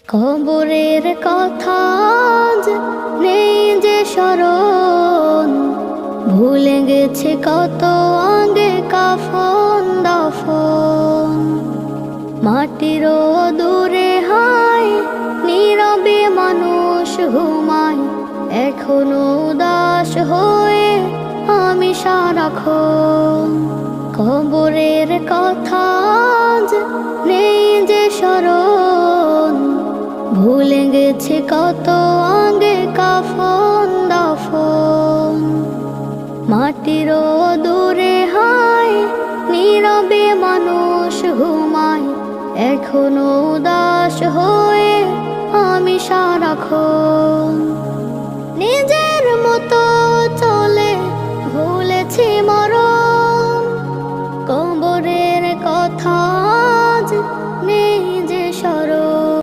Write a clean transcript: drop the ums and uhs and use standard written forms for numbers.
কবরের কথা আজ নেই যে স্মরণ, ভুলে গেছে কত আগে কাফন দাফন। মাটিরও দূরে হায় নীরবে মানুষ ঘুমায়, এখনো উদাস হয়ে আমি সারাক্ষণ। কবরের কথা আজ নেই যে স্মরণ, ভুলে গেছে কত আগে কাফন দাফন। মাটিরও দূরে হায় নীরবে মানুষ ঘুমায়, এখনো উদাস হয়ে আমি সারাক্ষণ। নিজের মতো